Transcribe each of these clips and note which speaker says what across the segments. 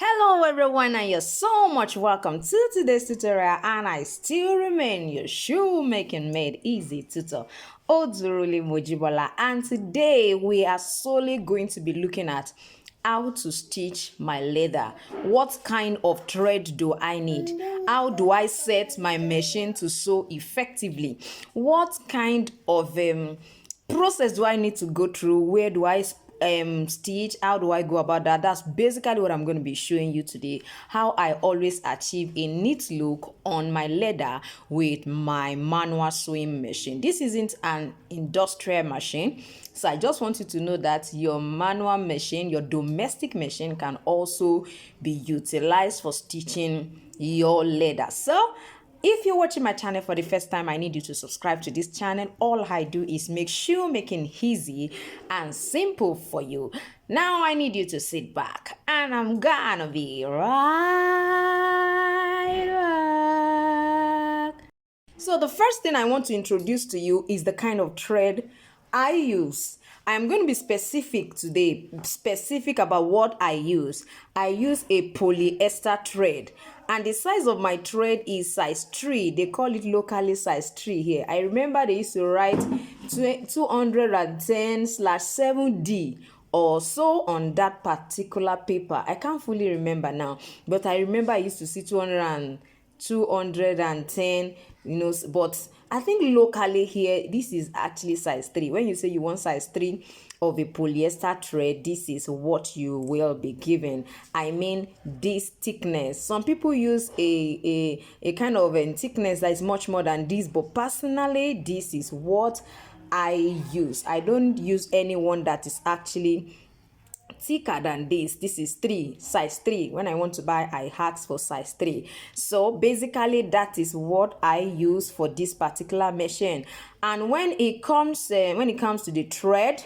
Speaker 1: Hello everyone, and you're so much welcome to today's tutorial, and I still remain your shoemaking made easy tutor, Odzuruli Mojibola, and today we are solely going to be looking at how to stitch my leather. What kind of thread do I need? How do I set my machine to sew effectively? What kind of process do I need to go through? Where do I stitch? How do I go about that? That's basically what I'm going to be showing you today, how I always achieve a neat look on my leather with my manual sewing machine. This isn't an industrial machine, so I just want you to know that your manual machine, your domestic machine, can also be utilized for stitching your leather. So if you're watching my channel for the first time, I need you to subscribe to this channel. All I do is make shoemaking easy and simple for you. Now I need you to sit back, and I'm gonna be right back. So the first thing I want to introduce to you is the kind of thread I use. I'm going to be specific today, specific about what I use. I use a polyester thread, and the size of my thread is size 3. They call it locally size 3 here. I remember they used to write 210/7D or so on that particular paper. I can't fully remember now, but I remember I used to see 210, but I think locally here this is actually size 3. When you say you want size 3 of a polyester thread, this is what you will be given. I mean, this thickness. Some people use a kind of a thickness that is much more than this, but personally this is what I use. I don't use any one that is actually thicker than this. This is size 3. When I want to buy, I ask for size 3. So basically that is what I use for this particular machine. And when it comes to the thread,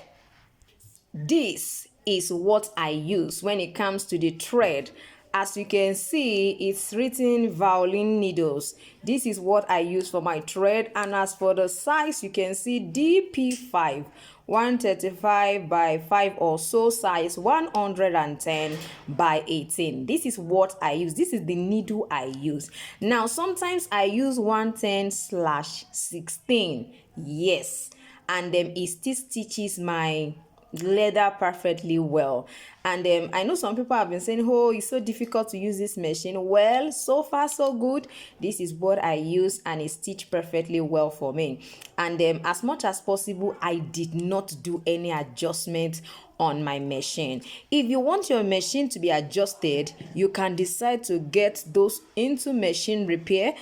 Speaker 1: this is what I use when it comes to the thread. As you can see, it's written violin needles. This is what I use for my thread. And as for the size, you can see DP5, 135 by 5 or so, size 110 by 18. This is what I use. This is the needle I use. Now, sometimes I use 110/16. Yes. And then it still stitches my leather perfectly well. And I know some people have been saying, oh, it's so difficult to use this machine. Well, so far so good. This is what I use, and it stitched perfectly well for me. And as much as possible, I did not do any adjustment on my machine. If you want your machine to be adjusted, you can decide to get those into machine repair.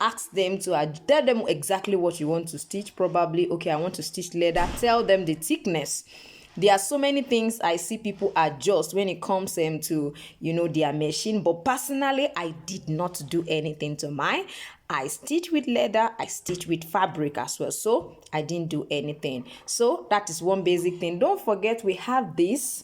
Speaker 1: Ask them to tell them exactly what you want to stitch. Probably, okay, I want to stitch leather. Tell them the thickness. There are so many things I see people adjust when it comes to their machine, but personally I did not do anything to mine. I stitch with leather, I stitch with fabric as well, so I didn't do anything. So that is one basic thing. Don't forget we have this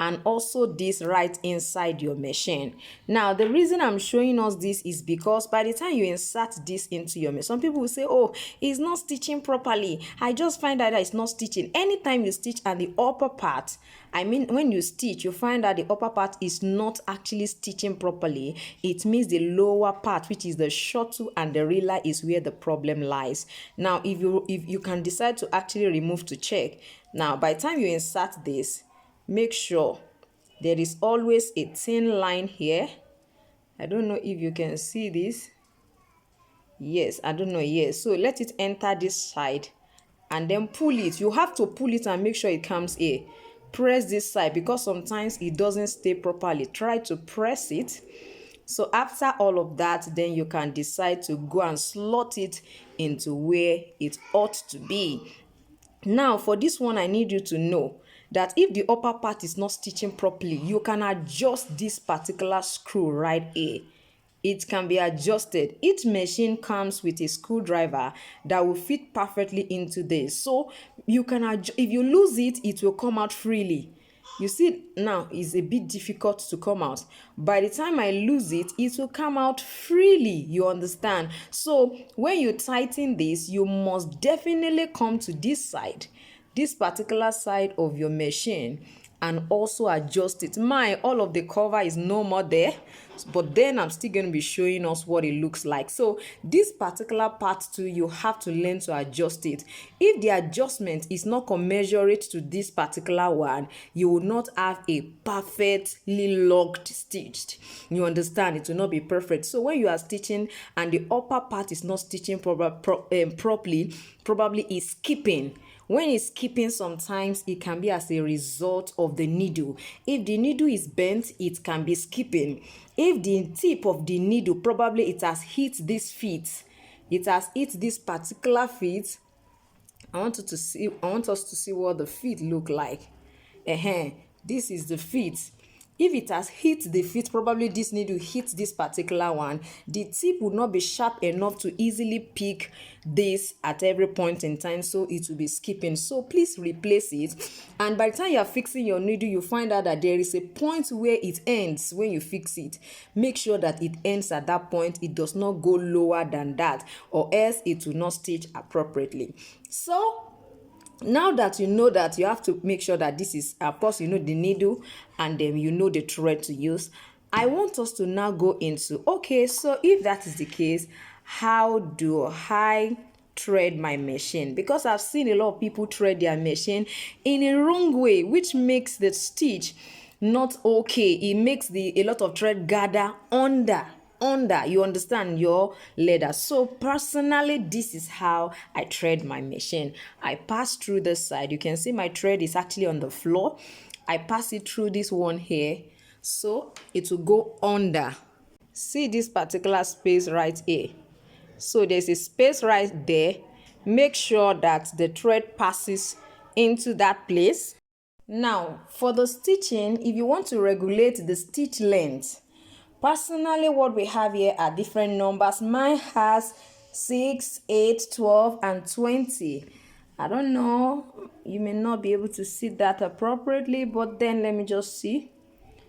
Speaker 1: and also this right inside your machine. Now, the reason I'm showing us this is because by the time you insert this into your machine, some people will say, oh, it's not stitching properly. I just find that it's not stitching. Anytime you stitch at the upper part, I mean, when you stitch, you find that the upper part is not actually stitching properly. It means the lower part, which is the shuttle and the railer, is where the problem lies. Now, if you can decide to actually remove to check. Now, by the time you insert this, make sure there is always a thin line here. I don't know if you can see this. Yes, I don't know. Yes, so let it enter this side and then pull it. You have to pull it and make sure it comes here. Press this side because sometimes it doesn't stay properly. Try to press it. So after all of that, then you can decide to go and slot it into where it ought to be. Now, for this one, I need you to know that if the upper part is not stitching properly, you can adjust this particular screw right here. It can be adjusted. Each machine comes with a screwdriver that will fit perfectly into this. So you can adjust. If you lose it, it will come out freely. You see, now it's a bit difficult to come out. By the time I lose it, it will come out freely. You understand? So when you tighten this, you must definitely come to this side, this particular side of your machine, and also adjust it. All of the cover is no more there, but then I'm still going to be showing us what it looks like. So this particular part too, you have to learn to adjust it. If the adjustment is not commensurate to this particular one, you will not have a perfectly locked stitched. You understand? It will not be perfect. So when you are stitching and the upper part is not stitching properly, probably is skipping. When it's skipping, sometimes it can be as a result of the needle. If the needle is bent, it can be skipping. If the tip of the needle, probably it has hit this feet, it has hit this particular feet. I want us to see what the feet look like. This is the feet. If it has hit the feet, probably this needle hit this particular one, the tip will not be sharp enough to easily pick this at every point in time, so it will be skipping. So please replace it, and by the time you are fixing your needle, you find out that there is a point where it ends. When you fix it, make sure that it ends at that point. It does not go lower than that, or else it will not stitch appropriately. So now that you know that, you have to make sure that this is, of course, you know the needle and then you know the thread to use. I want us to now go into, okay, so if that is the case, how do I thread my machine? Because I've seen a lot of people thread their machine in a wrong way, which makes the stitch not okay. It makes a lot of thread gather under, you understand, your leather. So personally, this is how I thread my machine. I pass through this side. You can see my thread is actually on the floor. I pass it through this one here, so it will go under. See this particular space right here? So there's a space right there. Make sure that the thread passes into that place. Now for the stitching, if you want to regulate the stitch length, personally, what we have here are different numbers. Mine has 6, 8, 12, and 20. I don't know, you may not be able to see that appropriately, but then let me just see.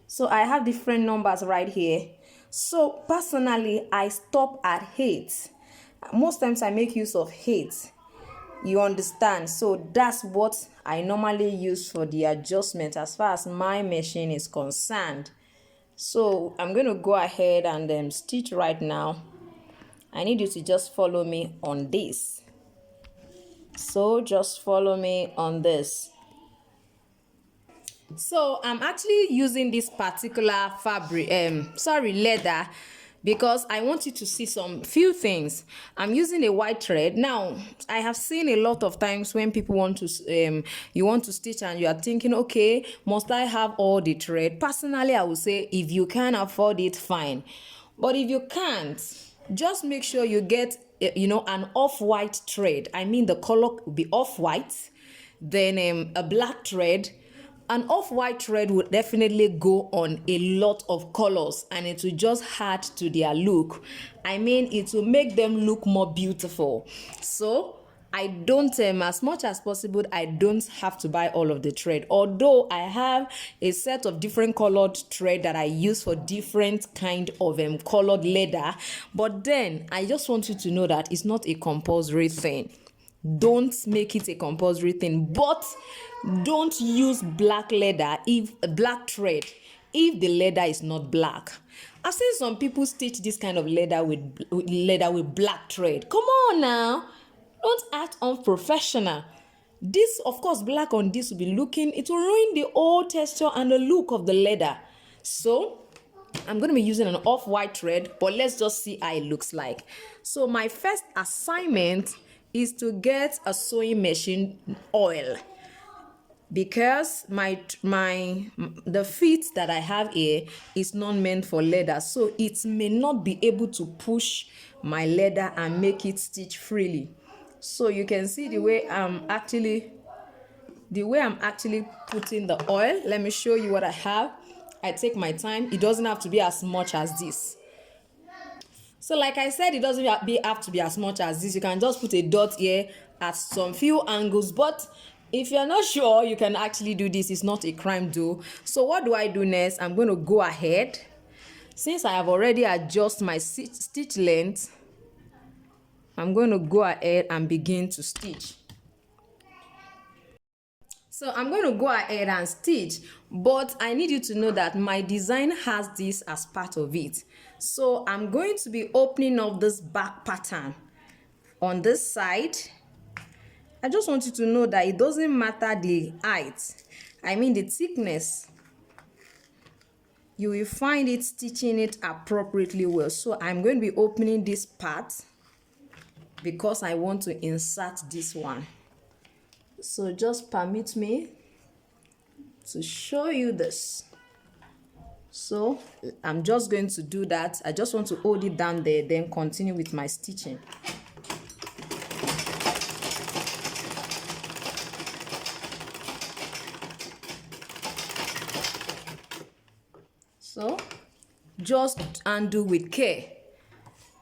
Speaker 1: So I have different numbers right here. So personally, I stop at 8. Most times I make use of 8. You understand? So that's what I normally use for the adjustment as far as my machine is concerned. So I'm going to go ahead and stitch right now. I need you to just follow me on this. So just follow me on this. So I'm actually using this particular fabric, leather, because I want you to see few things. I'm using a white thread. Now, I have seen a lot of times when people want to, you want to stitch and you are thinking, okay, must I have all the thread? Personally, I would say if you can afford it, fine. But if you can't, just make sure you get, an off-white thread. I mean, the color will be off-white, then a black thread. An off-white thread would definitely go on a lot of colors and it will just add to their look. I mean, it will make them look more beautiful. So I don't, as much as possible, I don't have to buy all of the thread. Although I have a set of different colored thread that I use for different kind of colored leather. But then I just want you to know that it's not a compulsory thing. Don't make it a compulsory thing, but don't use black leather, black thread, if the leather is not black. I've seen some people stitch this kind of leather with black thread. Come on now, don't act unprofessional. This, of course, black on this will be looking, it will ruin the old texture and the look of the leather. So I'm going to be using an off-white thread, but let's just see how it looks like. So my first assignment is to get a sewing machine oil, because the feet that I have here is not meant for leather, so it may not be able to push my leather and make it stitch freely. So you can see the way I'm actually putting the oil. Let me show you what I have. I take my time. It doesn't have to be as much as this. So like I said, it doesn't have to be as much as this. You can just put a dot here at some few angles. But if you're not sure, you can actually do this. It's not a crime though. So what do I do next? I'm going to go ahead. Since I have already adjusted my stitch length, I'm going to go ahead and begin to stitch. So I'm going to go ahead and stitch, but I need you to know that my design has this as part of it. So I'm going to be opening up this back pattern on this side. I just want you to know that it doesn't matter the height, I mean the thickness. You will find it stitching it appropriately well. So I'm going to be opening this part because I want to insert this one. So just permit me to show you this. So I'm just going to do that. I just want to hold it down there, then continue with my stitching. So just undo with care.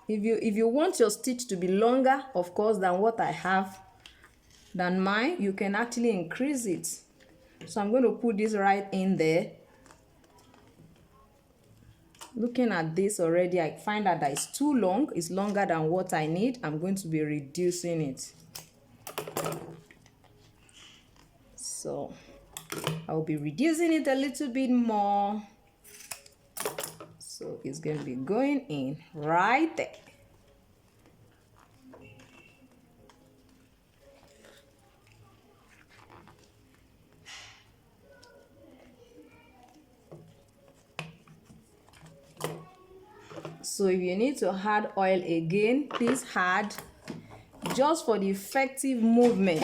Speaker 1: If you want your stitch to be longer, of course, than what I have, than mine, you can actually increase it. So I'm going to put this right in there. Looking at this already, I find that it's too long. It's longer than what I need. I'm going to be reducing it. So I'll be reducing it a little bit more. So it's going to be going in right there. So if you need to add oil again, please add, just for the effective movement.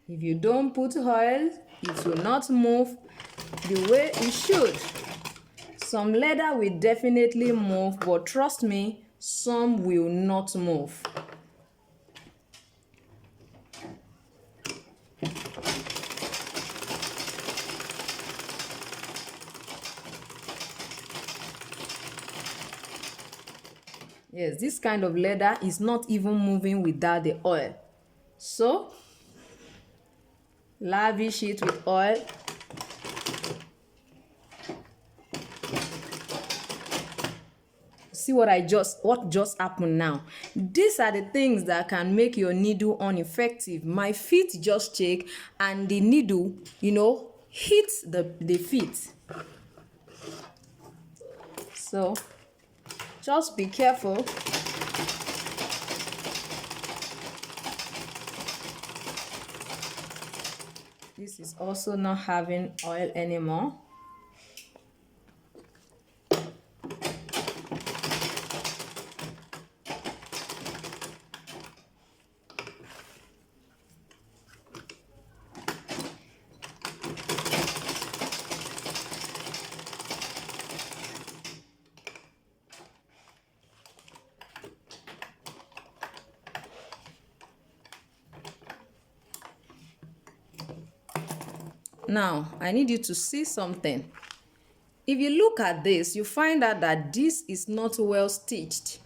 Speaker 1: If you don't put oil, it will not move the way it should. Some leather will definitely move, but trust me, some will not move. Yes, this kind of leather is not even moving without the oil. So lavish it with oil. See what just happened now. These are the things that can make your needle ineffective. My feet just shake and the needle, hits the feet. So just be careful. This is also not having oil anymore. Now, I need you to see something. If you look at this, you find out that this is not well stitched.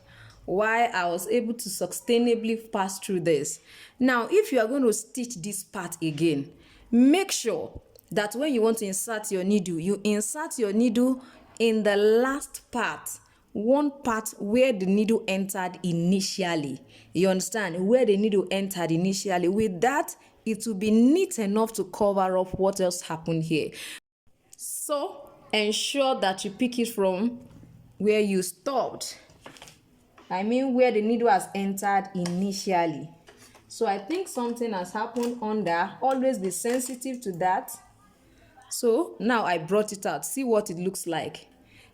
Speaker 1: Why I was able to sustainably pass through this. Now, if you are going to stitch this part again, make sure that when you want to insert your needle, you insert your needle in the last part. One part where the needle entered initially. You understand? Where the needle entered initially. With that, it will be neat enough to cover up what else happened here. So ensure that you pick it from where you stopped. I mean where the needle has entered initially. So I think something has happened under. Always be sensitive to that. So now I brought it out. See what it looks like.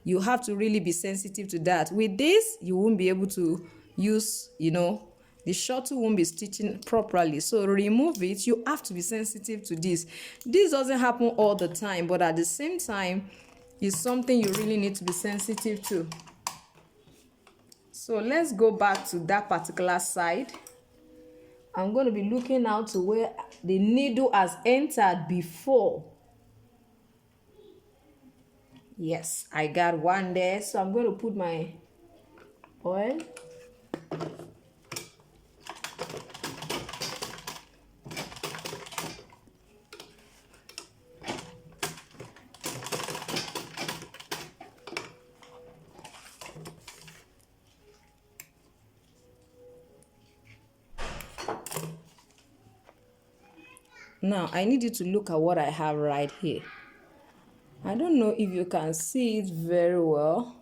Speaker 1: You have to really be sensitive to that. With this, you won't be able to use, the shuttle won't be stitching properly. So remove it. You have to be sensitive to this. This doesn't happen all the time, but at the same time, it's something you really need to be sensitive to. So let's go back to that particular side. I'm going to be looking out to where the needle has entered before. Yes, I got one there. So I'm going to put my oil. Now I need you to look at what I have right here. I don't know if you can see it very well.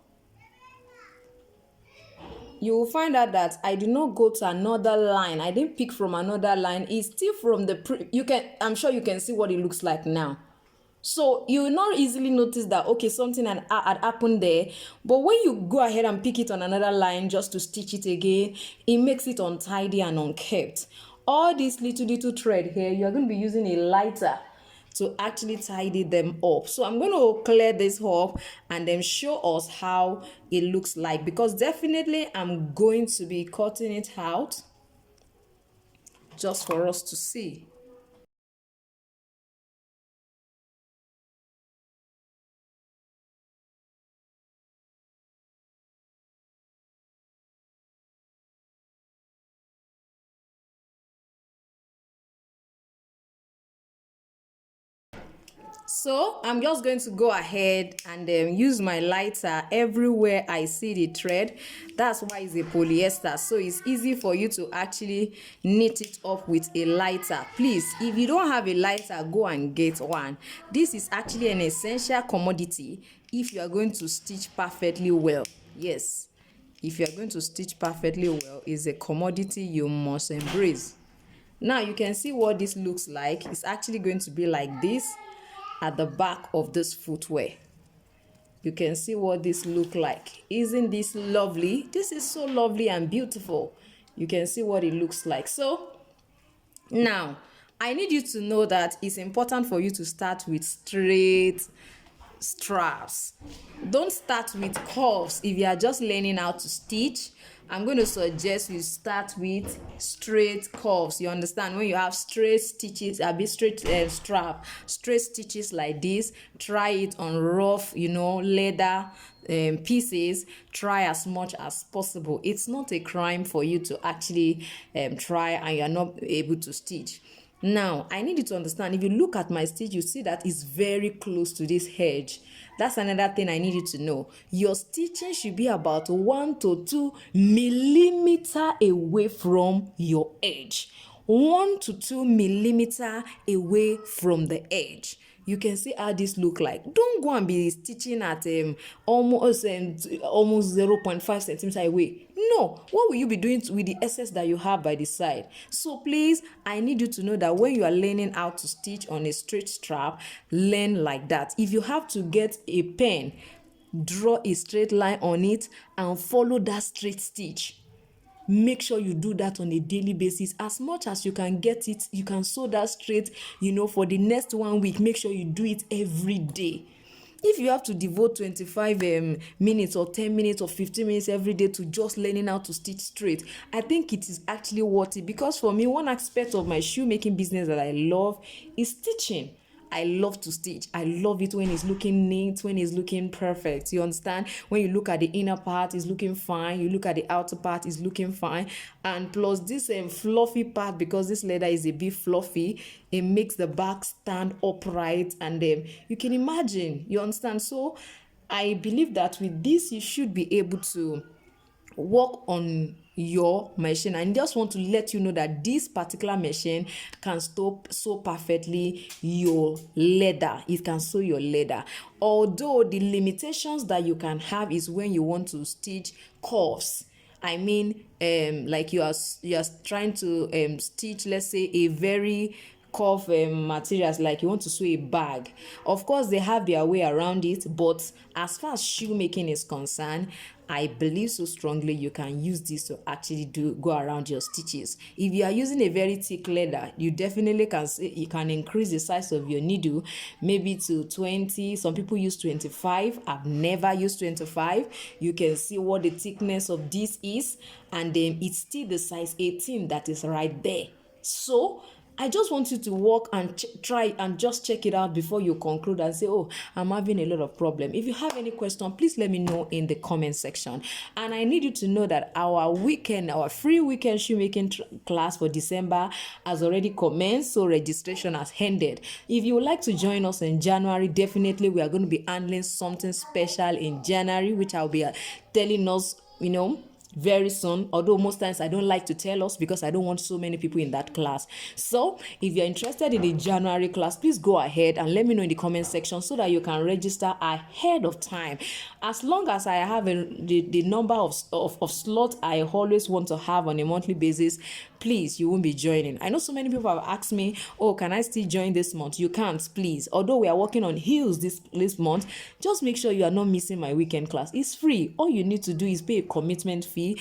Speaker 1: You will find out that I did not go to another line. I didn't pick from another line. It's still from the I'm sure you can see what it looks like now. So you will not easily notice that, okay, something had happened there. But when you go ahead and pick it on another line just to stitch it again, it makes it untidy and unkept. All this little thread here, you are going to be using a lighter to actually tidy them up. So I'm going to clear this up and then show us how it looks like, because definitely I'm going to be cutting it out just for us to see. So I'm just going to go ahead and use my lighter everywhere I see the thread. That's why it's a polyester, so it's easy for you to actually knit it up with a lighter. Please, if you don't have a lighter, go and get one. This is actually an essential commodity if you are going to stitch perfectly well. Yes, if you are going to stitch perfectly well, it's a commodity you must embrace. Now you can see what this looks like. It's actually going to be like this at the back of this footwear. You can see what this look like. Isn't this lovely? This is so lovely and beautiful. You can see what it looks like. So now I need you to know that it's important for you to start with straight straps. Don't start with curves. If you are just learning how to stitch, I'm going to suggest you start with straight curves. You understand? When you have straight stitches, a bit straight strap, straight stitches like this, try it on rough, leather pieces. Try as much as possible. It's not a crime for you to actually try and you're not able to stitch. Now, I need you to understand, if you look at my stitch, you see that it's very close to this edge. That's another thing I need you to know. Your stitching should be about 1 to 2 millimeter away from your edge. 1 to 2 millimeter away from the edge. You can see how this look like. Don't go and be stitching at almost 0.5 centimeter away. No, what will you be doing with the excess that you have by the side? So please, I need you to know that when you are learning how to stitch on a straight strap, learn like that. If you have to get a pen, draw a straight line on it and follow that straight stitch. Make sure you do that on a daily basis. As much as you can get it, you can sew that straight, for the next 1 week. Make sure you do it every day. If you have to devote 25 minutes or 10 minutes or 15 minutes every day to just learning how to stitch straight, I think it is actually worth it. Because for me, one aspect of my shoemaking business that I love is stitching. I love to stitch. I love it when it's looking neat, when it's looking perfect. You understand? When you look at the inner part, it's looking fine. You look at the outer part, it's looking fine. And plus this fluffy part, because this leather is a bit fluffy, it makes the back stand upright. And you can imagine, you understand? So I believe that with this, you should be able to work on your machine. And just want to let you know that this particular machine can sew perfectly your leather. It can sew your leather, although the limitations that you can have is when you want to stitch curves. I mean, like you are trying to stitch, let's say, a very curve materials, like you want to sew a bag. Of course, they have their way around it, but as far as shoemaking is concerned, I believe so strongly you can use this to actually go around your stitches. If you are using a very thick leather, you definitely can you can increase the size of your needle, maybe to 20. Some people use 25. I've never used 25. You can see what the thickness of this is, and then it's still the size 18 that is right there. So I just want you to work and try and just check it out before you conclude and say, oh, I'm having a lot of problem. If you have any question, please let me know in the comment section. And I need you to know that our free weekend shoemaking class for December has already commenced, so registration has ended. If you would like to join us in January, definitely we are going to be handling something special in January, which I'll be telling us, very soon, although most times I don't like to tell us because I don't want so many people in that class. So if you're interested in the January class, please go ahead and let me know in the comment section so that you can register ahead of time. As long as I have the number of slots I always want to have on a monthly basis, please, you won't be joining. I know so many people have asked me, oh, can I still join this month? You can't, please. Although we are working on heels this month, just make sure you are not missing my weekend class. It's free. All you need to do is pay a commitment fee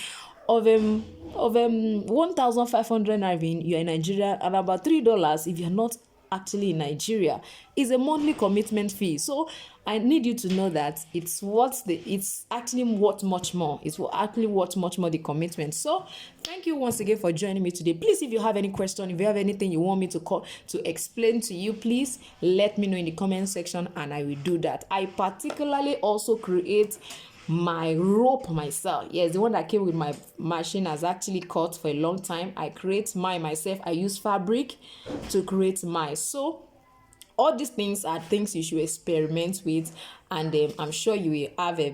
Speaker 1: of 1,500 naira. You're in Nigeria, and about $3 if you're not actually in Nigeria. Is a monthly commitment fee. So I need you to know that it's actually worth much more. It's actually worth much more, the commitment. So thank you once again for joining me today. Please, if you have any question, if you have anything you want me to explain to you, please let me know in the comment section and I will do that. I particularly also create my rope myself. Yes, the one that came with my machine has actually cut for a long time. I create mine myself. I use fabric to create mine. So all these things are things you should experiment with, and I'm sure you will have a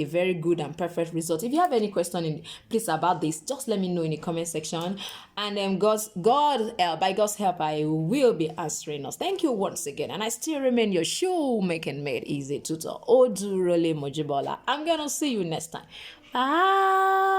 Speaker 1: very good and perfect result. If you have any question please about this, just let me know in the comment section, and by God's help, I will be answering us. Thank you once again, and I still remain your Shoemaking Made Easy tutor, Odurole Mojibola. I'm gonna see you next time. Bye.